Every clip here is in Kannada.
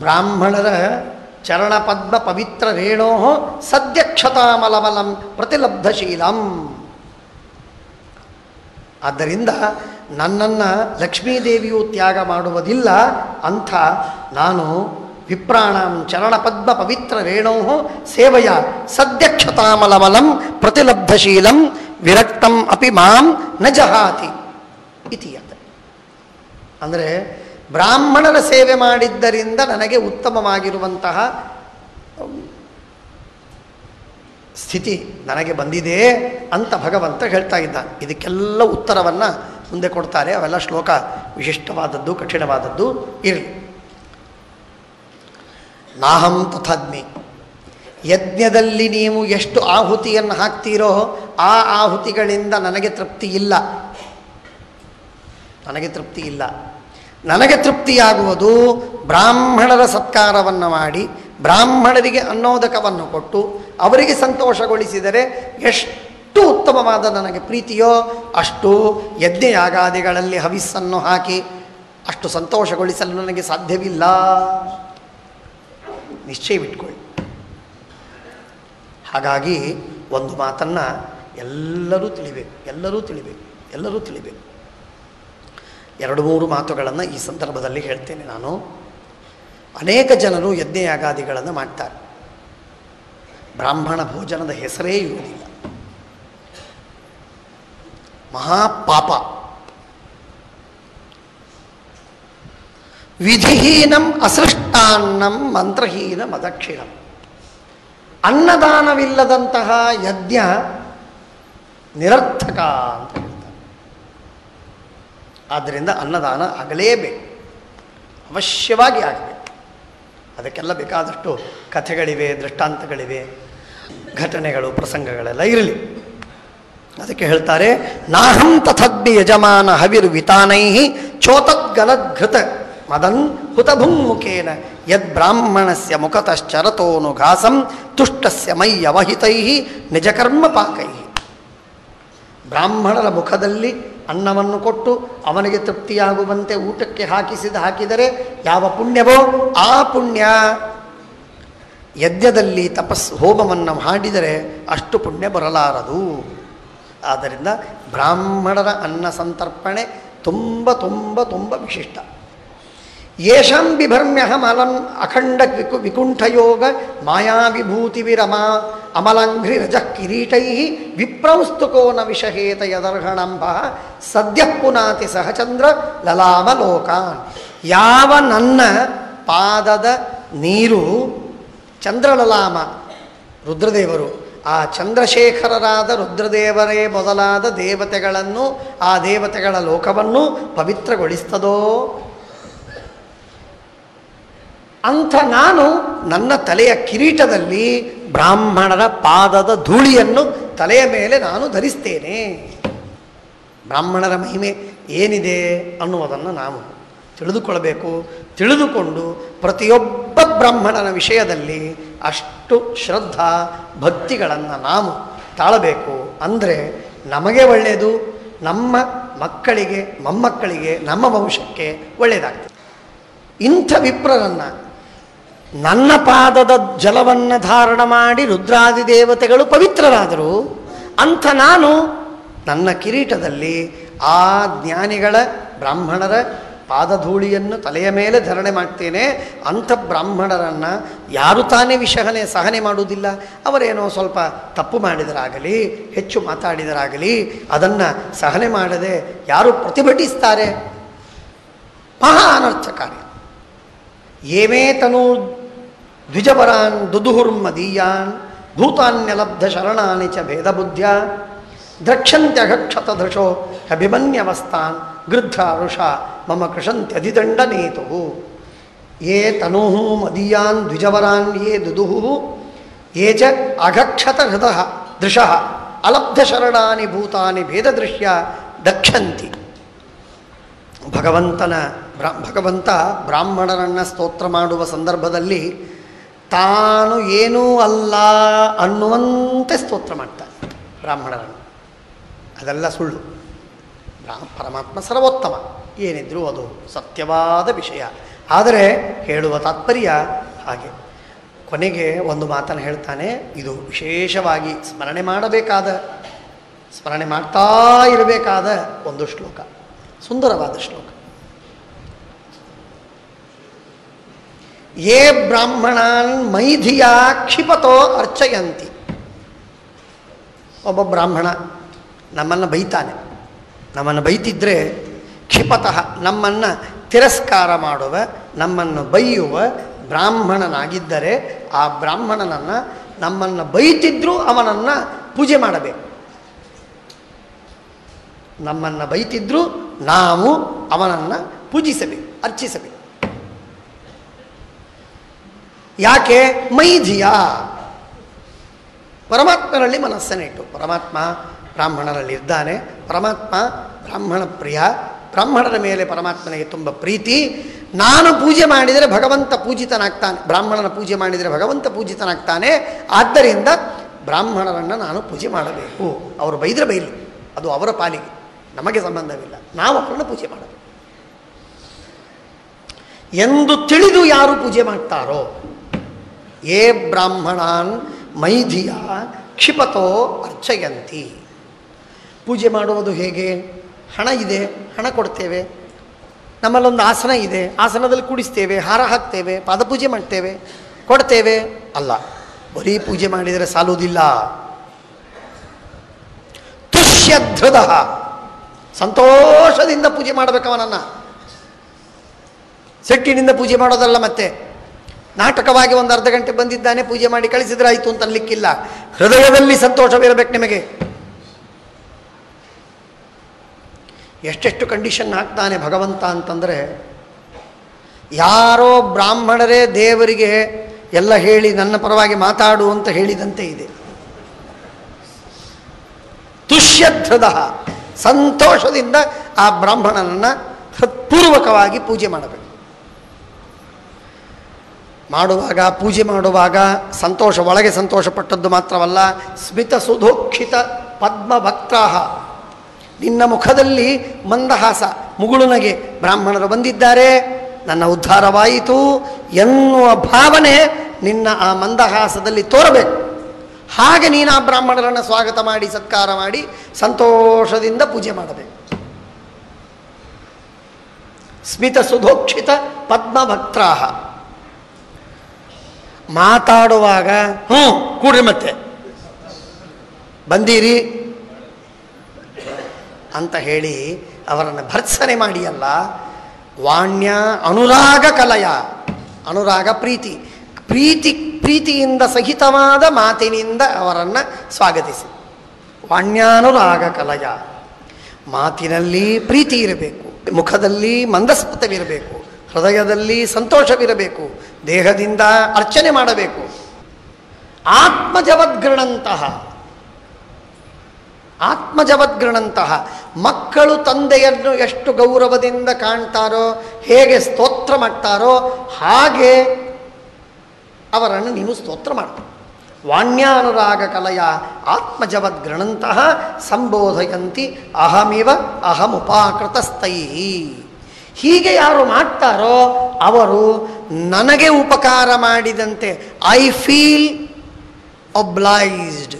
ಬ್ರಾಹ್ಮಣರ ಚರಣಪದ್ಮ ಪವಿತ್ರ ರೇಣೋ ಸದ್ಯಕ್ಷತಾಮಲಮಲಂ ಪ್ರತಿಲಬ್ಧಶೀಲಂ. ಆದ್ದರಿಂದ ನನ್ನನ್ನು ಲಕ್ಷ್ಮೀದೇವಿಯು ತ್ಯಾಗ ಮಾಡುವುದಿಲ್ಲ. ಅಂಥ ನಾನು ವಿಪ್ರಾಣಂ ಚರಣಪದ್ಮ ಪವಿತ್ರ ರೇಣೋ ಸೇವೆಯ ಸದ್ಯಕ್ಷತಾಮಲಮಲಂ ಪ್ರತಿಲಬ್ಧಶೀಲಂ ವಿರಕ್ತಂ ಅಪಿ ಮಾಂ ನ ಜಹಾತಿ ಇತಿ. ಅಂದರೆ ಬ್ರಾಹ್ಮಣರ ಸೇವೆ ಮಾಡಿದ್ದರಿಂದ ನನಗೆ ಉತ್ತಮವಾಗಿರುವಂತಹ ಸ್ಥಿತಿ ನನಗೆ ಬಂದಿದೆ ಅಂತ ಭಗವಂತ ಹೇಳ್ತಾ ಇದ್ದ. ಇದಕ್ಕೆಲ್ಲ ಉತ್ತರವನ್ನು ಮುಂದೆ ಕೊಡ್ತಾರೆ. ಅವೆಲ್ಲ ಶ್ಲೋಕ ವಿಶಿಷ್ಟವಾದದ್ದು, ಕಠಿಣವಾದದ್ದು ಇರಲಿ. ನಾಹಂ ತಥಾದ್ಮಿ. ಯಜ್ಞದಲ್ಲಿ ನೀವು ಎಷ್ಟು ಆಹುತಿಯನ್ನು ಹಾಕ್ತೀರೋ ಆ ಆಹುತಿಗಳಿಂದ ನನಗೆ ತೃಪ್ತಿ ಇಲ್ಲ. ನನಗೆ ತೃಪ್ತಿ ಇಲ್ಲ. ನನಗೆ ತೃಪ್ತಿಯಾಗುವುದು ಬ್ರಾಹ್ಮಣರ ಸತ್ಕಾರವನ್ನು ಮಾಡಿ ಬ್ರಾಹ್ಮಣರಿಗೆ ಅನ್ನೋದಕವನ್ನು ಕೊಟ್ಟು ಅವರಿಗೆ ಸಂತೋಷಗೊಳಿಸಿದರೆ ಎಷ್ಟು ಉತ್ತಮವಾದ ನನಗೆ ಪ್ರೀತಿಯೋ ಅಷ್ಟು ಯಜ್ಞಯಾಗಾದಿಗಳಲ್ಲಿ ಹವಿಸ್ಸನ್ನು ಹಾಕಿ ಅಷ್ಟು ಸಂತೋಷಗೊಳಿಸಲು ನನಗೆ ಸಾಧ್ಯವಿಲ್ಲ. ನಿಶ್ಚಯವಿಟ್ಕೊಳ್ಳಿ. ಹಾಗಾಗಿ ಒಂದು ಮಾತನ್ನು ಎಲ್ಲರೂ ತಿಳಿಬೇಕು. 2-3 ಮಾತುಗಳನ್ನು ಈ ಸಂದರ್ಭದಲ್ಲಿ ಹೇಳ್ತೇನೆ ನಾನು. ಅನೇಕ ಜನರು ಯಜ್ಞಯಾಗಾದಿಗಳನ್ನು ಮಾಡ್ತಾರೆ. ಬ್ರಾಹ್ಮಣ ಭೋಜನದ ಹೆಸರೇ ಇರುವುದಿಲ್ಲ. ಮಹಾಪಾಪ. ವಿಧಿಹೀನಂ ಅಸೃಷ್ಟಾನ್ನಂ ಮಂತ್ರಹೀನಂ ಅದಕ್ಷಿಣಂ. ಅನ್ನದಾನವಿಲ್ಲದಂತಹ ಯಜ್ಞ ನಿರರ್ಥಕ ಅಂತ ಹೇಳ್ತಾರೆ. ಆದ್ದರಿಂದ ಅನ್ನದಾನ ಆಗಲೇಬೇಕು, ಅವಶ್ಯವಾಗಿ ಆಗಬೇಕು. ಅದಕ್ಕೆಲ್ಲ ಬೇಕಾದಷ್ಟು ಕಥೆಗಳಿವೆ, ದೃಷ್ಟಾಂತಗಳಿವೆ, ಘಟನೆಗಳು, ಪ್ರಸಂಗಗಳೆಲ್ಲ ಇರಲಿ. ಅದಕ್ಕೆ ಹೇಳ್ತಾರೆ, ನಾಹಂ ತಥದ್ಭಿ ಯಜಮಾನ ಹವಿರ್ವಿತಾನೈ ಚೋತದ್ಗಲದ್ಘೃತ ಮದನ್ ಹುತಭುಂಮುಖೇನ ಯದ್ಬ್ರಾಹ್ಮಣಸ್ಯ ಮುಖತಶ್ಚರತೋನುಘಾಸಂ ತುಷ್ಟಸ್ಯ ಮಯ್ಯವಹಿತೈ ನಿಜಕರ್ಮ ಪಾಕೈ. ಬ್ರಾಹ್ಮಣರ ಮುಖದಲ್ಲಿ ಅನ್ನವನ್ನು ಕೊಟ್ಟು ಅವನಿಗೆ ತೃಪ್ತಿಯಾಗುವಂತೆ ಊಟಕ್ಕೆ ಹಾಕಿದರೆ ಯಾವ ಪುಣ್ಯವೋ ಆ ಪುಣ್ಯ. ಯಜ್ಞದಲ್ಲಿ ಹೋಮವನ್ನು ಮಾಡಿದರೆ ಅಷ್ಟು ಪುಣ್ಯ ಬರಲಾರದು. ಆದ್ದರಿಂದ ಬ್ರಾಹ್ಮಣರ ಅನ್ನ ಸಂತರ್ಪಣೆ ತುಂಬ ತುಂಬ ತುಂಬ ವಿಶಿಷ್ಟ. ಯೇಷಾಂ ಬಿಭರ್ಮ್ಯಹಮಲಂ ಅಖಂಡ ವಿಕುಂಠಯೋಗ ಮಾಯಾವಿಭೂತಿವಿರಮಾ ಅಮಲಾಂಘ್ರಿ ರಜಃ ಕಿರೀಟೈ ವಿಪ್ರೌಸ್ತುಕೋನ ವಿಷಹೇತ ಯದರ್ಹಣಂಭ ಸದ್ಯಃ ಪುನಾತಿ ಸಹಚಂದ್ರ ಲಲಾಮಲೋಕಾನ್. ಯಾವ ನನ್ನ ಪಾದದ ನೀರು ಚಂದ್ರಲಲಾಮ ರುದ್ರದೇವರು, ಆ ಚಂದ್ರಶೇಖರರಾದ ರುದ್ರದೇವರೇ ಮೊದಲಾದ ದೇವತೆಗಳನ್ನು, ಆ ದೇವತೆಗಳ ಲೋಕವನ್ನು ಪವಿತ್ರಗೊಳಿಸ್ತದೋ ಅಂಥ ನಾನು ನನ್ನ ತಲೆಯ ಕಿರೀಟದಲ್ಲಿ ಬ್ರಾಹ್ಮಣರ ಪಾದದ ಧೂಳಿಯನ್ನು ತಲೆಯ ಮೇಲೆ ನಾನು ಧರಿಸ್ತೇನೆ. ಬ್ರಾಹ್ಮಣರ ಮಹಿಮೆ ಏನಿದೆ ಅನ್ನುವುದನ್ನು ನಾವು ತಿಳಿದುಕೊಳ್ಳಬೇಕು. ತಿಳಿದುಕೊಂಡು ಪ್ರತಿಯೊಬ್ಬ ಬ್ರಾಹ್ಮಣನ ವಿಷಯದಲ್ಲಿ ಅಷ್ಟು ಶ್ರದ್ಧಾ ಭಕ್ತಿಗಳನ್ನು ನಾವು ತಾಳಬೇಕು. ಅಂದರೆ ನಮಗೆ ಒಳ್ಳೆಯದು, ನಮ್ಮ ಮಕ್ಕಳಿಗೆ, ಮೊಮ್ಮಕ್ಕಳಿಗೆ, ನಮ್ಮ ವಂಶಕ್ಕೆ ಒಳ್ಳೆಯದಾಗ್ತದೆ. ಇಂಥ ವಿಪ್ರರನ್ನು ನನ್ನ ಪಾದದ ಜಲವನ್ನು ಧಾರಣ ಮಾಡಿ ರುದ್ರಾದಿ ದೇವತೆಗಳು ಪವಿತ್ರರಾದರು. ಅಂಥ ನಾನು ನನ್ನ ಕಿರೀಟದಲ್ಲಿ ಆ ಜ್ಞಾನಿಗಳ ಬ್ರಾಹ್ಮಣರ ಪಾದಧೂಳಿಯನ್ನು ತಲೆಯ ಮೇಲೆ ಧರಣೆ ಮಾಡ್ತೇನೆ. ಅಂಥ ಬ್ರಾಹ್ಮಣರನ್ನು ಯಾರು ತಾನೇ ಸಹನೆ ಮಾಡುವುದಿಲ್ಲ. ಅವರೇನೋ ಸ್ವಲ್ಪ ತಪ್ಪು ಮಾಡಿದರಾಗಲಿ, ಹೆಚ್ಚು ಮಾತಾಡಿದರಾಗಲಿ ಅದನ್ನು ಸಹನೆ ಮಾಡದೆ ಯಾರು ಪ್ರತಿಭಟಿಸ್ತಾರೆ, ಮಹಾ ಅನರ್ಥಕಾರಿ. ಏಮೇ ತನು ದ್ವಿಜವರಾನ್ ದುದುಹುರ್ಮದೀಯಾನ್ ಭೂತಾನ್ಯಲಬ್ಧ ಶರಣಾನಿ ಚ ಭೇದಬುದ್ಧ್ಯ ದ್ರಕ್ಷಂತ್ಯಘಕ್ಷತಧೃಶೋ ಅಭಿಮನ್ಯವಸ್ತಾನ್ ಗೃದ್ಧ ಋಷ ಮಮ ಕೃಷಂತ್ಯಧಿದಂಡನೇತು. ಯೇ ತನೂಃ ಮದೀಯಾನ್ ದ್ವಿಜವರಾನ್ ಯೇ ದುದುಃ ಯೇ ಚ ಅಘಕ್ಷತ ಹೃದಃ ದೃಶಃ ಅಲಬ್ಧ ಶರಣಾನಿ ಭೂತಾನಿ ಭೇದದೃಶ್ಯ ದಕ್ಷಂತಿ. ಭಗವಂತ ಬ್ರಾಹ್ಮಣರನ್ನು ಸ್ತೋತ್ರ ಮಾಡುವ ಸಂದರ್ಭದಲ್ಲಿ ತಾನು ಏನೂ ಅಲ್ಲ ಅನ್ನುವಂತೆ ಸ್ತೋತ್ರ ಮಾಡ್ತಾನೆ ಬ್ರಾಹ್ಮಣರನ್ನು. ಅದೆಲ್ಲ ಸುಳ್ಳು. ಪರಮಾತ್ಮ ಸರ್ವೋತ್ತಮ, ಏನಿದ್ರೂ ಅದು ಸತ್ಯವಾದ ವಿಷಯ. ಆದರೆ ಹೇಳುವ ತಾತ್ಪರ್ಯ ಹಾಗೆ. ಕೊನೆಗೆ ಒಂದು ಮಾತನ್ನು ಹೇಳ್ತಾನೆ, ಇದು ವಿಶೇಷವಾಗಿ ಸ್ಮರಣೆ ಮಾಡ್ತಾ ಇರಬೇಕಾದ ಒಂದು ಶ್ಲೋಕ, ಸುಂದರವಾದ ಶ್ಲೋಕ. ಯೇ ಬ್ರಾಹ್ಮಣಾನ್ ಮೈಧಿಯ ಕ್ಷಿಪತೋ ಅರ್ಚಯಂತಿ. ಒಬ್ಬ ಬ್ರಾಹ್ಮಣ ನಮ್ಮನ್ನು ಬೈತಾನೆ, ನಮ್ಮನ್ನು ಬೈತಿದ್ರೆ ಕ್ಷಿಪತಃ ನಮ್ಮನ್ನು ತಿರಸ್ಕಾರ ಮಾಡುವ, ನಮ್ಮನ್ನು ಬೈಯುವ ಬ್ರಾಹ್ಮಣನಾಗಿದ್ದರೆ ಆ ಬ್ರಾಹ್ಮಣನನ್ನು ನಮ್ಮನ್ನು ಬೈತಿದ್ರೂ ಅವನನ್ನು ಪೂಜೆ ಮಾಡಬೇಕು. ನಮ್ಮನ್ನು ಬೈತಿದ್ರೂ ನಾವು ಅವನನ್ನು ಪೂಜಿಸಬೇಕು, ಅರ್ಚಿಸಬೇಕು. ಯಾಕೆ? ಮೈಧಿಯ, ಪರಮಾತ್ಮನಲ್ಲಿ ಮನಸ್ಸನ್ನಿಟ್ಟು. ಪರಮಾತ್ಮ ಬ್ರಾಹ್ಮಣರಲ್ಲಿದ್ದಾನೆ, ಪರಮಾತ್ಮ ಬ್ರಾಹ್ಮಣ ಪ್ರಿಯ, ಬ್ರಾಹ್ಮಣರ ಮೇಲೆ ಪರಮಾತ್ಮನಿಗೆ ತುಂಬ ಪ್ರೀತಿ. ನಾನು ಪೂಜೆ ಮಾಡಿದರೆ ಭಗವಂತ ಪೂಜಿತನಾಗ್ತಾನೆ, ಬ್ರಾಹ್ಮಣನ ಪೂಜೆ ಮಾಡಿದರೆ ಭಗವಂತ ಪೂಜಿತನಾಗ್ತಾನೆ. ಆದ್ದರಿಂದ ಬ್ರಾಹ್ಮಣರನ್ನು ನಾನು ಪೂಜೆ ಮಾಡಬೇಕು. ಅವರು ಬೈದರೆ ಬೈಲಿ, ಅದು ಅವರ ಪಾಲಿಗೆ, ನಮಗೆ ಸಂಬಂಧವಿಲ್ಲ. ನಾವು ಅವರನ್ನು ಪೂಜೆ ಮಾಡಬೇಕು ಎಂದು ತಿಳಿದು ಯಾರು ಪೂಜೆ ಮಾಡ್ತಾರೋ, ಯೇ ಬ್ರಾಹ್ಮಣಾನ್ ಮೈಧಿಯ ಕ್ಷಿಪತೋ ಅರ್ಚಯಂತಿ. ಪೂಜೆ ಮಾಡುವುದು ಹೇಗೆ? ಹಣ ಇದೆ, ಹಣ ಕೊಡ್ತೇವೆ. ನಮ್ಮಲ್ಲೊಂದು ಆಸನ ಇದೆ, ಆಸನದಲ್ಲಿ ಕೂಡಿಸ್ತೇವೆ, ಹಾರ ಹಾಕ್ತೇವೆ, ಪಾದಪೂಜೆ ಮಾಡ್ತೇವೆ, ಕೊಡ್ತೇವೆ. ಅಲ್ಲ, ಬರೀ ಪೂಜೆ ಮಾಡಿದರೆ ಸಾಲುವುದಿಲ್ಲ. ತುಷ್ಯಧೃದ, ಸಂತೋಷದಿಂದ ಪೂಜೆ ಮಾಡಬೇಕು ಅವನನ್ನು. ಸೆಟ್ಟಿನಿಂದ ಪೂಜೆ ಮಾಡೋದಲ್ಲ. ಮತ್ತೆ ನಾಟಕವಾಗಿ ಒಂದು ಅರ್ಧ ಗಂಟೆ ಬಂದಿದ್ದಾನೆ, ಪೂಜೆ ಮಾಡಿ ಕಳಿಸಿದ್ರೆ ಆಯಿತು ಅಂತ ಅನ್ಲಿಕ್ಕಿಲ್ಲ. ಹೃದಯದಲ್ಲಿ ಸಂತೋಷವಿರಬೇಕು ನಿಮಗೆ. ಎಷ್ಟೆಷ್ಟು ಕಂಡೀಷನ್ ಹಾಕ್ತಾನೆ ಭಗವಂತ ಅಂತಂದರೆ, ಯಾರೋ ಬ್ರಾಹ್ಮಣರೇ ದೇವರಿಗೆ ಎಲ್ಲ ಹೇಳಿ ನನ್ನ ಪರವಾಗಿ ಮಾತಾಡು ಅಂತ ಹೇಳಿದಂತೆ ಇದೆ. ತುಷ್ಯಧೃದ, ಸಂತೋಷದಿಂದ ಆ ಬ್ರಾಹ್ಮಣನನ್ನು ಹೃತ್ಪೂರ್ವಕವಾಗಿ ಪೂಜೆ ಮಾಡಬೇಕು. ಪೂಜೆ ಮಾಡುವಾಗ ಸಂತೋಷ, ಒಳಗೆ ಸಂತೋಷಪಟ್ಟದ್ದು ಮಾತ್ರವಲ್ಲ, ಸ್ಮಿತ ಸುಧೋಕ್ಷಿತ ಪದ್ಮಭಕ್ತಾಹ, ನಿನ್ನ ಮುಖದಲ್ಲಿ ಮಂದಹಾಸ, ಮುಗುಳುನಗೆ, ಬ್ರಾಹ್ಮಣರು ಬಂದಿದ್ದಾರೆ, ನನ್ನ ಉದ್ಧಾರವಾಯಿತು ಎನ್ನುವ ಭಾವನೆ ನಿನ್ನ ಆ ಮಂದಹಾಸದಲ್ಲಿ ತೋರಬೇಕು. ಹಾಗೆ ನೀನು ಆ ಬ್ರಾಹ್ಮಣರನ್ನು ಸ್ವಾಗತ ಮಾಡಿ, ಸತ್ಕಾರ ಮಾಡಿ, ಸಂತೋಷದಿಂದ ಪೂಜೆ ಮಾಡಬೇಕು. ಸ್ಮಿತ ಸುಧೋಕ್ಷಿತ ಪದ್ಮಭಕ್ತಾಹ. ಮಾತಾಡುವಾಗ ಕೂಡ್ರಿ, ಮತ್ತೆ ಬಂದೀರಿ ಅಂತ ಹೇಳಿ ಅವರನ್ನು ಭರ್ತ್ಸನೆ ಮಾಡಿ ಅಲ್ಲ. ವಾಣ್ಯ ಅನುರಾಗ ಕಲಯ, ಅನುರಾಗ ಪ್ರೀತಿಯಿಂದ ಸಹಿತವಾದ ಮಾತಿನಿಂದ ಅವರನ್ನು ಸ್ವಾಗತಿಸಿ. ವಾಣ್ಯಾನುರಾಗ ಕಲಯ, ಮಾತಿನಲ್ಲಿ ಪ್ರೀತಿ ಇರಬೇಕು, ಮುಖದಲ್ಲಿ ಮಂದಸ್ಮಿತವಿರಬೇಕು, ಹೃದಯದಲ್ಲಿ ಸಂತೋಷವಿರಬೇಕು, ದೇಹದಿಂದ ಅರ್ಚನೆ ಮಾಡಬೇಕು. ಆತ್ಮಜವದ್ಗೃಣಂತಹ ಮಕ್ಕಳು ತಂದೆಯನ್ನು ಎಷ್ಟು ಗೌರವದಿಂದ ಕಾಣ್ತಾರೋ, ಹೇಗೆ ಸ್ತೋತ್ರ ಮಾಡ್ತಾರೋ ಹಾಗೆ ಅವರನ್ನು ನೀನು ಸ್ತೋತ್ರ ಮಾಡ್ತಾರೆ. ವಾಣ್ಯಾನುರಾಗ ಕಲಯ ಆತ್ಮಜವದ್ಗೃಣಂತಹ ಸಂಬೋಧಯಂತಿ ಅಹಮಿವ ಅಹಮುಪಾಕೃತಸ್ಥೈ. ಹೀಗೆ ಯಾರು ಮಾಡ್ತಾರೋ ಅವರು ನನಗೆ ಉಪಕಾರ ಮಾಡಿದಂತೆ, ಐ ಫೀಲ್ ಒಬ್ಲೈಸ್ಡ್,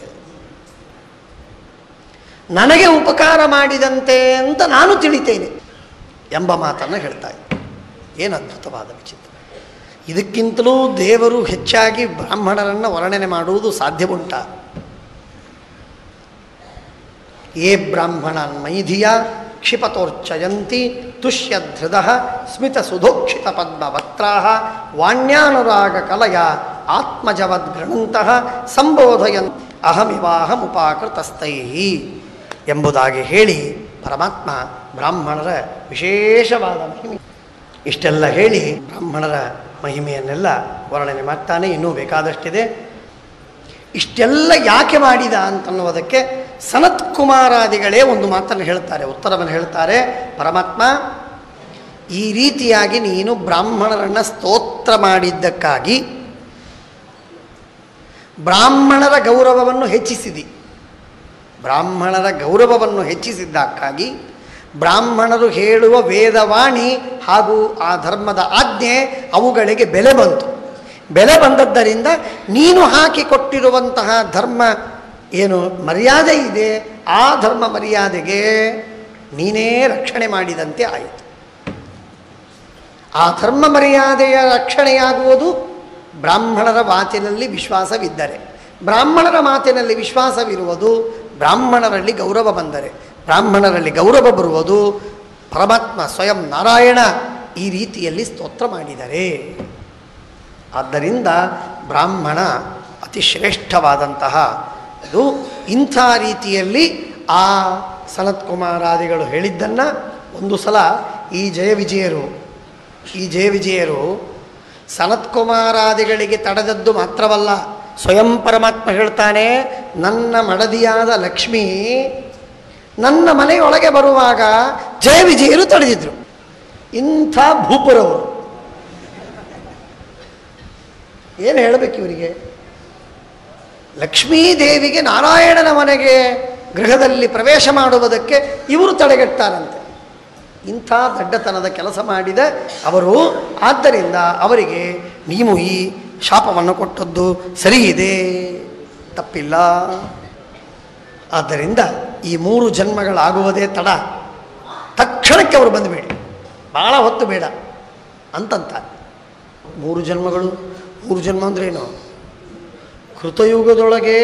ನನಗೆ ಉಪಕಾರ ಮಾಡಿದಂತೆ ಅಂತ ನಾನು ತಿಳಿತೇನೆ ಎಂಬ ಮಾತನ್ನು ಹೇಳ್ತಾ ಇದ್ದೆ. ಏನು ಅದ್ಭುತವಾದ ವಿಚಿತ್ರ! ಇದಕ್ಕಿಂತಲೂ ದೇವರು ಹೆಚ್ಚಾಗಿ ಬ್ರಾಹ್ಮಣರನ್ನು ವರ್ಣನೆ ಮಾಡುವುದು ಸಾಧ್ಯವುಂಟ? ಯೇ ಬ್ರಾಹ್ಮಣಾನ್ ಮೈಧಿಯ ಕ್ಷಿಪತೋರ್ಚಯಂತಿ ತುಷ್ಯಧೃದ ಸ್ಮಿತ ಸುಧೋಕ್ಷಿತ ಪದ್ಮವಕ್ತ್ರಾಹ ವಾಣ್ಯಾನುರಾಗ ಕಲಯ ಆತ್ಮಜವದ್ಗೃಣಂತಹ ಸಂಬೋಧಯನ್ ಅಹಮಿವಾಹಮುಪಾಕೃತಸ್ಥೈ ಎಂಬುದಾಗಿ ಹೇಳಿ ಪರಮಾತ್ಮ ಬ್ರಾಹ್ಮಣರ ವಿಶೇಷವಾದ ಮಹಿಮೆ ಇಷ್ಟೆಲ್ಲ ಹೇಳಿ ಬ್ರಾಹ್ಮಣರ ಮಹಿಮೆಯನ್ನೆಲ್ಲ ವರ್ಣನೆ ಮಾಡ್ತಾನೆ. ಇನ್ನೂ ಬೇಕಾದಷ್ಟಿದೆ. ಇಷ್ಟೆಲ್ಲ ಯಾಕೆ ಮಾಡಿದ ಅಂತನ್ನುವುದಕ್ಕೆ ಸನತ್ ಕುಮಾರಾದಿಗಳೇ ಒಂದು ಮಾತನ್ನು ಹೇಳ್ತಾರೆ, ಉತ್ತರವನ್ನು ಹೇಳ್ತಾರೆ. ಪರಮಾತ್ಮ ಈ ರೀತಿಯಾಗಿ ನೀನು ಬ್ರಾಹ್ಮಣರನ್ನು ಸ್ತೋತ್ರ ಮಾಡಿದ್ದಕ್ಕಾಗಿ ಬ್ರಾಹ್ಮಣರ ಗೌರವವನ್ನು ಹೆಚ್ಚಿಸಿದಿ. ಬ್ರಾಹ್ಮಣರ ಗೌರವವನ್ನು ಹೆಚ್ಚಿಸಿದ್ದಕ್ಕಾಗಿ ಬ್ರಾಹ್ಮಣರು ಹೇಳುವ ವೇದವಾಣಿ ಹಾಗೂ ಆ ಧರ್ಮದ ಆಜ್ಞೆ ಅವುಗಳಿಗೆ ಬೆಲೆ ಬಂತು. ಬೆಲೆ ಬಂದದ್ದರಿಂದ ನೀನು ಹಾಕಿಕೊಟ್ಟಿರುವಂತಹ ಧರ್ಮ ಏನು ಮರ್ಯಾದೆ ಇದೆ, ಆ ಧರ್ಮ ಮರ್ಯಾದೆಗೆ ನೀನೇ ರಕ್ಷಣೆ ಮಾಡಿದಂತೆ ಆಯಿತು. ಆ ಧರ್ಮ ಮರ್ಯಾದೆಯ ರಕ್ಷಣೆಯಾಗುವುದು ಬ್ರಾಹ್ಮಣರ ಮಾತಿನಲ್ಲಿ ವಿಶ್ವಾಸವಿದ್ದರೆ. ಬ್ರಾಹ್ಮಣರ ಮಾತಿನಲ್ಲಿ ವಿಶ್ವಾಸವಿರುವುದು ಬ್ರಾಹ್ಮಣರಲ್ಲಿ ಗೌರವ ಬಂದರೆ. ಬ್ರಾಹ್ಮಣರಲ್ಲಿ ಗೌರವ ಬರುವುದು ಪರಮಾತ್ಮ ಸ್ವಯಂ ನಾರಾಯಣ ಈ ರೀತಿಯಲ್ಲಿ ಸ್ತೋತ್ರ ಮಾಡಿದರೆ. ಆದ್ದರಿಂದ ಬ್ರಾಹ್ಮಣ ಅತಿ ಶ್ರೇಷ್ಠವಾದಂತಹ ಇದು. ಇಂಥ ರೀತಿಯಲ್ಲಿ ಆ ಸನತ್ಕುಮಾರಾದಿಗಳು ಹೇಳಿದ್ದನ್ನು ಒಂದು ಸಲ ಈ ಜಯ ವಿಜಯರು ಸನತ್ಕುಮಾರಾದಿಗಳಿಗೆ ತಡೆದದ್ದು ಮಾತ್ರವಲ್ಲ, ಸ್ವಯಂ ಪರಮಾತ್ಮ ಹೇಳ್ತಾನೆ, ನನ್ನ ಮಡದಿಯಾದ ಲಕ್ಷ್ಮೀ ನನ್ನ ಮನೆಯೊಳಗೆ ಬರುವಾಗ ಜಯ ವಿಜಯರು ತಡೆದಿದ್ರು. ಇಂಥ ಭೂಪರವರು ಏನು ಹೇಳಬೇಕು ಇವರಿಗೆ? ಲಕ್ಷ್ಮೀದೇವಿಗೆ ನಾರಾಯಣನ ಮನೆಗೆ ಗೃಹದಲ್ಲಿ ಪ್ರವೇಶ ಮಾಡುವುದಕ್ಕೆ ಇವರು ತಡೆಗಟ್ಟಾರಂತೆ. ಇಂಥ ದಡ್ಡತನದ ಕೆಲಸ ಮಾಡಿದ ಅವರು. ಆದ್ದರಿಂದ ಅವರಿಗೆ ನೀವು ಈ ಶಾಪವನ್ನು ಕೊಟ್ಟದ್ದು ಸರಿಯಿದೆ, ತಪ್ಪಿಲ್ಲ. ಆದ್ದರಿಂದ ಈ 3 ಜನ್ಮಗಳಾಗುವುದೇ ತಡ, ತಕ್ಷಣಕ್ಕೆ ಅವರು ಬಂದುಬೇಡಿ, ಭಾಳ ಹೊತ್ತು ಬೇಡ ಅಂತಂತ. 3 ಜನ್ಮಗಳು, 3 ಜನ್ಮ ಅಂದ್ರೇನು? ಕೃತಯುಗದೊಳಗೆ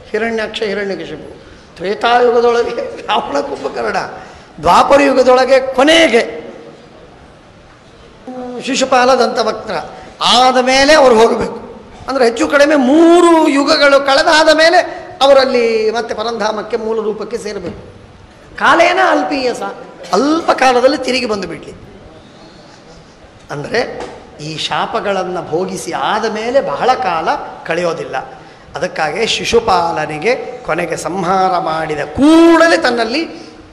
ಹಿರಣ್ಯಾಕ್ಷ ಹಿರಣ್ಯಕಶಿಪು, ತ್ರೇತಾಯುಗದೊಳಗೆ ರಾವಣ ಕುಂಭಕರ್ಣ, ದ್ವಾಪರ ಯುಗದೊಳಗೆ ಕೊನೆಗೆ ಶಿಶುಪಾಲ ದಂತವಕ್ತ್ರ ಆದ ಮೇಲೆ ಅವರು ಹೋಗಬೇಕು. ಅಂದರೆ ಹೆಚ್ಚು ಕಡಿಮೆ 3 ಯುಗಗಳು ಕಳೆದಾದ ಮೇಲೆ ಅವರಲ್ಲಿ ಮತ್ತೆ ಪರಂಧಾಮಕ್ಕೆ ಮೂಲ ರೂಪಕ್ಕೆ ಸೇರಬೇಕು. ಕಾಲೇನ ಅಲ್ಪೀಯಸ, ಅಲ್ಪ ಕಾಲದಲ್ಲಿ ತಿರುಗಿ ಬಂದು ಬಿಡಲಿ. ಅಂದರೆ ಈ ಶಾಪಗಳನ್ನು ಭೋಗಿಸಿ ಆದ ಮೇಲೆ ಬಹಳ ಕಾಲ ಕಳೆಯೋದಿಲ್ಲ. ಅದಕ್ಕಾಗಿ ಶಿಶುಪಾಲನಿಗೆ ಕೊನೆಗೆ ಸಂಹಾರ ಮಾಡಿದ ಕೂಡಲೇ ತನ್ನಲ್ಲಿ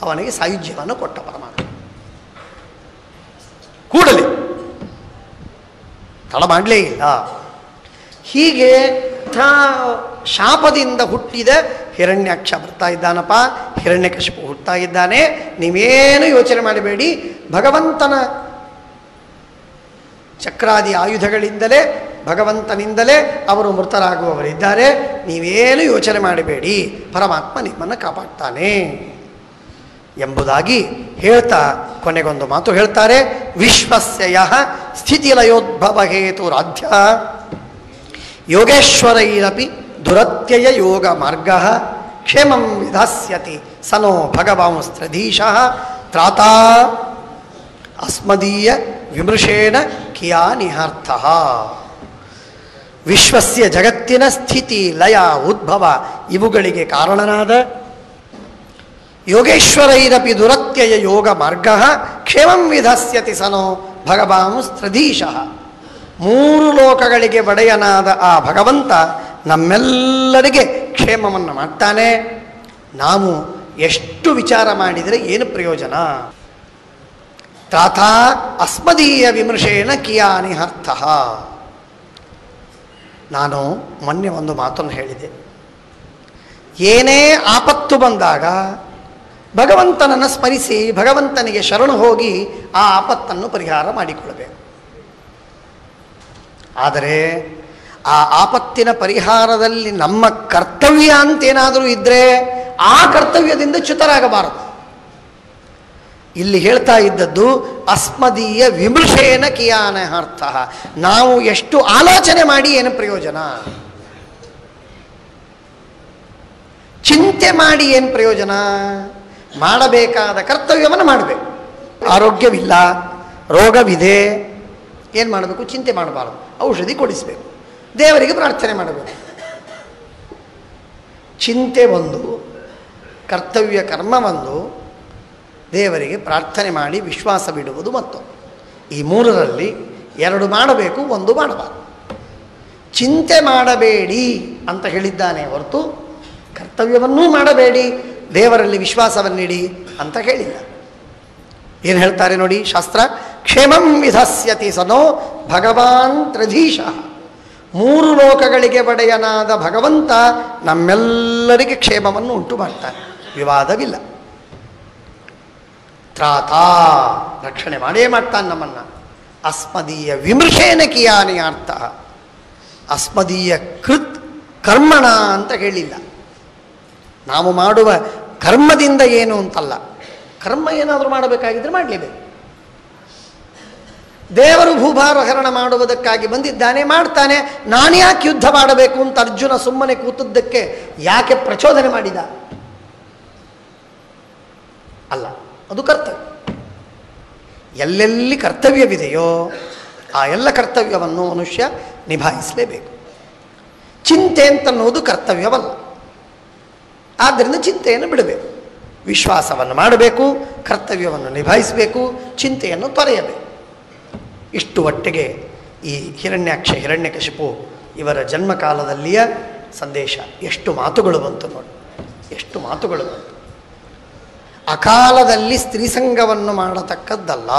ಅವನಿಗೆ ಸಾಯುಜ್ಯವನ್ನು ಕೊಟ್ಟ ಪರಮಾತ್ಮ. ಕೂಡಲೇ, ತಡ ಮಾಡಲೇ ಇಲ್ಲ. ಹೀಗೆ ಶಾಪದಿಂದ ಹುಟ್ಟಿದ ಹಿರಣ್ಯಾಕ್ಷ ಬರ್ತಾ ಇದ್ದಾನಪ್ಪ, ಹಿರಣ್ಯಕಶಿಪು ಹುಟ್ಟುತ್ತಾ ಇದ್ದಾನೆ. ನೀವೇನು ಯೋಚನೆ ಮಾಡಬೇಡಿ, ಭಗವಂತನ ಚಕ್ರಾದಿ ಆಯುಧಗಳಿಂದಲೇ, ಭಗವಂತನಿಂದಲೇ ಅವರು ಮೃತರಾಗುವವರಿದ್ದಾರೆ. ನೀವೇನು ಯೋಚನೆ ಮಾಡಬೇಡಿ, ಪರಮಾತ್ಮ ನಿಮ್ಮನ್ನು ಕಾಪಾಡ್ತಾನೆ ಎಂಬುದಾಗಿ ಹೇಳ್ತಾ ಕೊನೆಗೊಂದು ಮಾತು ಹೇಳ್ತಾರೆ. ವಿಶ್ವಸ್ಯ ಸ್ಥಿತಿಲಯೋದ್ಭವ ಹೇತುರಾಧ್ಯ ಯೋಗೇಶ್ವರೈರಪಿ ದುರತ್ಯಯ ಯೋಗ ಮಾರ್ಗ ಕ್ಷೇಮಂ ವಿಧಾಸ್ಯತಿ ಸನೋ ಭಗವಾಂಸ್ತ್ರಧೀಶಃ ತ್ರಾತಾ ಅಸ್ಮದೀಯ ವಿಮೃಶೇನ ಕಿಯಾನಿಹಾರ್ಥಃ. ವಿಶ್ವಸ್ಯ ಜಗತ್ತಿನ ಸ್ಥಿತಿ ಲಯ ಉದ್ಭವ ಇವುಗಳಿಗೆ ಕಾರಣನಾದ ಯೋಗೇಶ್ವರೈರಪಿ ದುರತ್ಯಯ ಯೋಗ ಮಾರ್ಗ ಕ್ಷೇಮಂ ವಿಧಾಸ್ಯತಿ ಸನೋ ಭಗವಾಂಸ್ತ್ರಧೀಶಃ. 3 ಲೋಕಗಳಿಗೆ ಒಡೆಯನಾದ ಆ ಭಗವಂತ ನಮ್ಮೆಲ್ಲರಿಗೆ ಕ್ಷೇಮವನ್ನು ಮಾಡ್ತಾನೆ. ನಾವು ಎಷ್ಟು ವಿಚಾರ ಮಾಡಿದರೆ ಏನು ಪ್ರಯೋಜನ? ತ್ರಾತಾ ಅಸ್ಮದೀಯ ವಿಮೃಶೇನ ಕಿಯಾನಿಹಾರ್ಥಃ. ನಾನು ಮೊನ್ನೆ ಒಂದು ಮಾತನ್ನು ಹೇಳಿದೆ. ಏನೇ ಆಪತ್ತು ಬಂದಾಗ ಭಗವಂತನನ್ನು ಸ್ಮರಿಸಿ ಭಗವಂತನಿಗೆ ಶರಣು ಹೋಗಿ ಆ ಆಪತ್ತನ್ನು ಪರಿಹಾರ ಮಾಡಿಕೊಳ್ಳಬೇಕು. ಆದರೆ ಆ ಆಪತ್ತಿನ ಪರಿಹಾರದಲ್ಲಿ ನಮ್ಮ ಕರ್ತವ್ಯ ಅಂತೇನಾದರೂ ಇದ್ದರೆ ಆ ಕರ್ತವ್ಯದಿಂದ ಚ್ಯುತರಾಗಬಾರದು. ಇಲ್ಲಿ ಹೇಳ್ತಾ ಇದ್ದದ್ದು ಅಸ್ಮದೀಯ ವಿಮೃಶೇನ ಕಿಯಾನಿಹಾರ್ಥಃ. ನಾವು ಎಷ್ಟು ಆಲೋಚನೆ ಮಾಡಿ ಏನು ಪ್ರಯೋಜನ? ಚಿಂತೆ ಮಾಡಿ ಏನು ಪ್ರಯೋಜನ? ಮಾಡಬೇಕಾದ ಕರ್ತವ್ಯವನ್ನು ಮಾಡಬೇಕು. ಆರೋಗ್ಯವಿಲ್ಲ, ರೋಗವಿದೆ, ಏನು ಮಾಡಬೇಕು? ಚಿಂತೆ ಮಾಡಬಾರದು, ಔಷಧಿ ಕೊಡಿಸಬೇಕು, ದೇವರಿಗೆ ಪ್ರಾರ್ಥನೆ ಮಾಡಬೇಕು. ಚಿಂತೆ ಒಂದು, ಕರ್ತವ್ಯ ಕರ್ಮ ಒಂದು, ದೇವರಿಗೆ ಪ್ರಾರ್ಥನೆ ಮಾಡಿ ವಿಶ್ವಾಸವಿಡುವುದು ಮತ್ತೊಂದು. ಈ 3ರಲ್ಲಿ 2 ಮಾಡಬೇಕು, 1 ಮಾಡಬಾರದು. ಚಿಂತೆ ಮಾಡಬೇಡಿ ಅಂತ ಹೇಳಿದ್ದಾನೆ ಹೊರತು ಕರ್ತವ್ಯವನ್ನೂ ಮಾಡಬೇಡಿ, ದೇವರಲ್ಲಿ ವಿಶ್ವಾಸವನ್ನಿಡಿ ಅಂತ ಹೇಳಿಲ್ಲ. ಏನು ಹೇಳ್ತಾರೆ ನೋಡಿ ಶಾಸ್ತ್ರ? ಕ್ಷೇಮಂ ವಿಧಾಸ್ಯತಿ ಸನೋ ಭಗವಾನ್ ತ್ರಧೀಶಃ. 3 ಲೋಕಗಳಿಗೆ ಒಡೆಯನಾದ ಭಗವಂತ ನಮ್ಮೆಲ್ಲರಿಗೆ ಕ್ಷೇಮವನ್ನು ಉಂಟು ಮಾಡ್ತಾನೆ, ವಿವಾದವಿಲ್ಲ. ತ್ರಾತಾ, ರಕ್ಷಣೆ ಮಾಡೇ ಮಾಡ್ತಾನೆ ನಮ್ಮನ್ನು. ಅಸ್ಮದೀಯ ವಿಮೃಶೇನ ಕಿಯಾನಿ ಅರ್ಥ. ಅಸ್ಮದೀಯ ಕೃತ್ ಕರ್ಮಣ ಅಂತ ಹೇಳಿಲ್ಲ. ನಾವು ಮಾಡುವ ಕರ್ಮದಿಂದ ಏನು ಅಂತಲ್ಲ. ಕರ್ಮ ಏನಾದರೂ ಮಾಡಬೇಕಾಗಿದ್ದರೆ ಮಾಡಲೇಬೇಕು. ದೇವರು ಭೂಭಾರಹರಣ ಮಾಡುವುದಕ್ಕಾಗಿ ಬಂದಿದ್ದಾನೆ, ಮಾಡ್ತಾನೆ. ನಾನ್ಯಾಕೆ ಯುದ್ಧ ಮಾಡಬೇಕು ಅಂತ ಅರ್ಜುನ ಸುಮ್ಮನೆ ಕೂತದ್ದಕ್ಕೆ ಯಾಕೆ ಪ್ರಚೋದನೆ ಮಾಡಿದ? ಅಲ್ಲ, ಅದು ಕರ್ತವ್ಯ. ಎಲ್ಲೆಲ್ಲಿ ಕರ್ತವ್ಯವಿದೆಯೋ ಆ ಎಲ್ಲ ಕರ್ತವ್ಯವನ್ನು ಮನುಷ್ಯ ನಿಭಾಯಿಸಲೇಬೇಕು. ಚಿಂತೆ ಅಂತನ್ನುವುದು ಕರ್ತವ್ಯವಲ್ಲ. ಆದ್ದರಿಂದ ಚಿಂತೆಯನ್ನು ಬಿಡಬೇಕು, ವಿಶ್ವಾಸವನ್ನು ಮಾಡಬೇಕು, ಕರ್ತವ್ಯವನ್ನು ನಿಭಾಯಿಸಬೇಕು, ಚಿಂತೆಯನ್ನು ತೊರೆಯಬೇಕು. ಇಷ್ಟು ಒಟ್ಟಿಗೆ ಈ ಹಿರಣ್ಯಾಕ್ಷ ಹಿರಣ್ಯಕಶಿಪು ಇವರ ಜನ್ಮಕಾಲದಲ್ಲಿಯ ಸಂದೇಶ. ಎಷ್ಟು ಮಾತುಗಳು ಬಂತು ನೋಡಿ, ಎಷ್ಟು ಮಾತುಗಳು ಬಂತು. ಅಕಾಲದಲ್ಲಿ ಸ್ತ್ರೀಸಂಗವನ್ನು ಮಾಡತಕ್ಕದ್ದಲ್ಲ,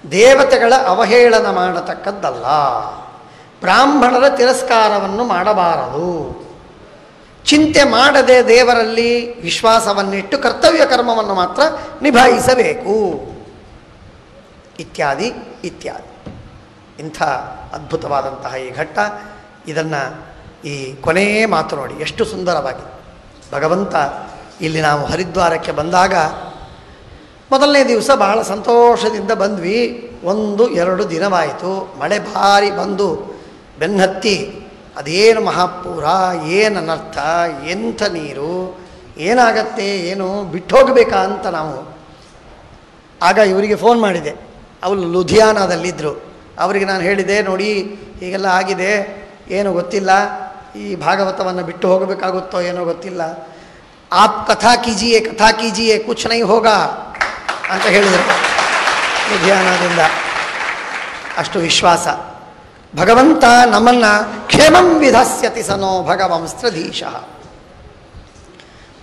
ದೇವತೆಗಳ ಅವಹೇಳನ ಮಾಡತಕ್ಕದ್ದಲ್ಲ, ಬ್ರಾಹ್ಮಣರ ತಿರಸ್ಕಾರವನ್ನು ಮಾಡಬಾರದು, ಚಿಂತೆ ಮಾಡದೆ ದೇವರಲ್ಲಿ ವಿಶ್ವಾಸವನ್ನಿಟ್ಟು ಕರ್ತವ್ಯ ಕರ್ಮವನ್ನು ಮಾತ್ರ ನಿಭಾಯಿಸಬೇಕು, ಇತ್ಯಾದಿ ಇತ್ಯಾದಿ. ಇಂಥ ಅದ್ಭುತವಾದಂತಹ ಈ ಘಟ್ಟ. ಇದನ್ನು ಈ ಕೊನೆಯ ಮಾತು ನೋಡಿ ಎಷ್ಟು ಸುಂದರವಾಗಿದೆ. ಭಗವಂತ ಇಲ್ಲಿ ನಾವು ಹರಿದ್ವಾರಕ್ಕೆ ಬಂದಾಗ ಮೊದಲನೇ ದಿವಸ ಬಹಳ ಸಂತೋಷದಿಂದ ಬಂದ್ವಿ. 1-2 ದಿನವಾಯಿತು. ಮಳೆ ಭಾರಿ ಬಂದು ಬೆನ್ನತ್ತಿ ಅದೇನು ಮಹಾಪೂರ, ಏನು ಅನರ್ಥ, ಎಂಥ ನೀರು, ಏನಾಗತ್ತೆ, ಏನು ಬಿಟ್ಟು ಹೋಗಬೇಕಾ ಅಂತ ನಾವು ಆಗ ಇವರಿಗೆ ಫೋನ್ ಮಾಡಿದೆ. ಅವರು ಲುಧಿಯಾನದಲ್ಲಿದ್ದರು. ಅವರಿಗೆ ನಾನು ಹೇಳಿದೆ, ನೋಡಿ ಹೀಗೆಲ್ಲ ಆಗಿದೆ, ಏನು ಗೊತ್ತಿಲ್ಲ, ಈ ಭಾಗವತವನ್ನು ಬಿಟ್ಟು ಹೋಗಬೇಕಾಗುತ್ತೋ ಏನೋ ಗೊತ್ತಿಲ್ಲ, ಆಪ್ ಕಥಾ ಕೀಜಿಯೇ ಕುಚ್ ನೈ ಹೋಗ ಅಂತ ಹೇಳಿದರು ಲುಧಿಯಾನದಿಂದ. ಅಷ್ಟು ವಿಶ್ವಾಸ. ಭಗವಂತ ನಮ್ಮನ್ನು ಕ್ಷೇಮಂ ವಿಧಸ್ಯತಿ ಸನೋ ಭಗವಂಸ್ತ್ರಧೀಶಃ.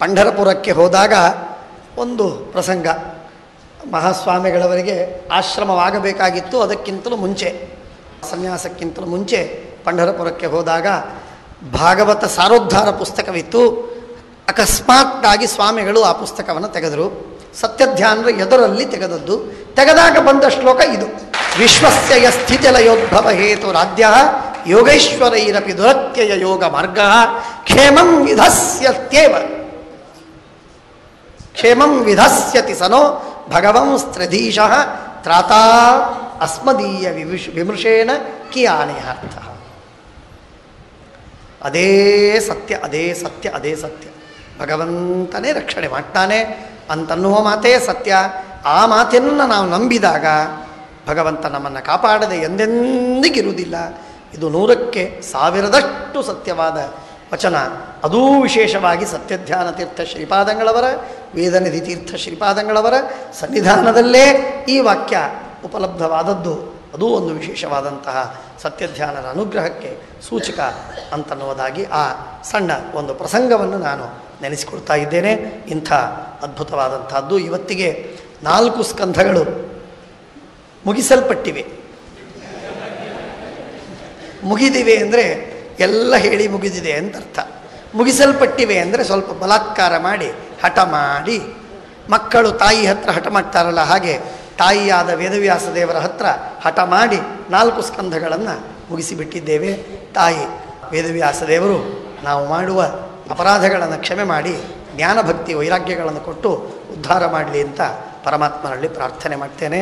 ಪಂಢರಪುರಕ್ಕೆ ಹೋದಾಗ ಒಂದು ಪ್ರಸಂಗ. ಮಹಾಸ್ವಾಮಿಗಳವರಿಗೆ ಆಶ್ರಮವಾಗಬೇಕಾಗಿತ್ತು. ಅದಕ್ಕಿಂತಲೂ ಮುಂಚೆ, ಸನ್ಯಾಸಕ್ಕಿಂತಲೂ ಮುಂಚೆ ಪಂಢರಪುರಕ್ಕೆ ಹೋದಾಗ ಭಾಗವತ ಸಾರೋದ್ಧಾರ ಪುಸ್ತಕವಿತ್ತು. ಅಕಸ್ಮಾತ್ತಾಗಿ ಸ್ವಾಮಿಗಳು ಆ ಪುಸ್ತಕವನ್ನು ತೆಗೆದರು. ಸತ್ಯಧ್ಯಾನರ ಎದುರಲ್ಲಿ ತೆಗೆದದ್ದು. ತೆಗೆದಾಗ ಬಂದ ಶ್ಲೋಕ ಇದು: ವಿಶ್ವಸ್ಯ ಸ್ಥಿತಿಲಯೋದ್ಭವ ಹೇತು ರಾಧ್ಯ ಯೋಗೈಶ್ವರೈರಪಿ ದುರತ್ಯಯ ಯೋಗ ಮಾರ್ಗ ಕ್ಷೇಮಂ ವಿಧಸ್ಯತ್ಯೇವ. ಕ್ಷೇಮಂ ವಿಧಸ್ಯತಿ ಸನೋ ಭಗವಂಸ್ತ್ರಧೀಶಃ ತ್ರಾತಾ ಅಸ್ಮದೀಯ ವಿಮೃಶೇನ ಕಿಯಾನಿ ಅರ್ಥ. ಅದೇ ಸತ್ಯ, ಅದೇ ಸತ್ಯ, ಅದೇ ಸತ್ಯ. ಭಗವಂತನೇ ರಕ್ಷಣೆ ಮಾಡ್ತಾನೆ ಅಂತನ್ನುವ ಮಾತೇ ಸತ್ಯ. ಆ ಮಾತನ್ನು ನಾವು ನಂಬಿದಾಗ ಭಗವಂತ ನಮ್ಮನ್ನು ಕಾಪಾಡದೆ ಎಂದೆಂದಿಗಿರುವುದಿಲ್ಲ. ಇದು 100ಕ್ಕೆ 1000ದಷ್ಟು ಸತ್ಯವಾದ ವಚನ. ಅದೂ ವಿಶೇಷವಾಗಿ ಸತ್ಯಧ್ಯಾನ ತೀರ್ಥ ಶ್ರೀಪಾದಂಗಳವರ, ವೇದನಿಧಿ ತೀರ್ಥ ಶ್ರೀಪಾದಂಗಳವರ ಸನ್ನಿಧಾನದಲ್ಲೇ ಈ ವಾಕ್ಯ ಉಪಲಬ್ಧವಾದದ್ದು. ಅದೂ ಒಂದು ವಿಶೇಷವಾದಂತಹ ಸತ್ಯಧ್ಯಾನದ ಅನುಗ್ರಹಕ್ಕೆ ಸೂಚಕ ಅಂತನ್ನುವುದಾಗಿ ಆ ಸಣ್ಣ ಒಂದು ಪ್ರಸಂಗವನ್ನು ನಾನು ನೆನೆಸಿಕೊಡ್ತಾ ಇದ್ದೇನೆ. ಇಂಥ ಅದ್ಭುತವಾದಂಥದ್ದು. ಇವತ್ತಿಗೆ 4 ಸ್ಕಂಧಗಳು ಮುಗಿಸಲ್ಪಟ್ಟಿವೆ. ಮುಗಿದಿವೆ ಅಂದರೆ ಎಲ್ಲ ಹೇಳಿ ಮುಗಿದಿದೆ ಅಂತ ಅರ್ಥ. ಮುಗಿಸಲ್ಪಟ್ಟಿವೆ ಅಂದರೆ ಸ್ವಲ್ಪ ಬಲಾತ್ಕಾರ ಮಾಡಿ, ಹಠ ಮಾಡಿ, ಮಕ್ಕಳು ತಾಯಿ ಹತ್ರ ಹಠ ಮಾಡ್ತಾರಲ್ಲ ಹಾಗೆ ತಾಯಿಯಾದ ವೇದವ್ಯಾಸ ದೇವರ ಹತ್ರ ಹಠ ಮಾಡಿ 4 ಸ್ಕಂಧಗಳನ್ನು ಮುಗಿಸಿಬಿಟ್ಟಿದ್ದೇವೆ. ತಾಯಿ ವೇದವ್ಯಾಸ ದೇವರು ನಾವು ಮಾಡುವ ಅಪರಾಧಗಳನ್ನು ಕ್ಷಮೆ ಮಾಡಿ ಜ್ಞಾನ ಭಕ್ತಿ ವೈರಾಗ್ಯಗಳನ್ನು ಕೊಟ್ಟು ಉದ್ಧಾರ ಮಾಡಲಿ ಅಂತ ಪರಮಾತ್ಮನಲ್ಲಿ ಪ್ರಾರ್ಥನೆ ಮಾಡ್ತೇನೆ.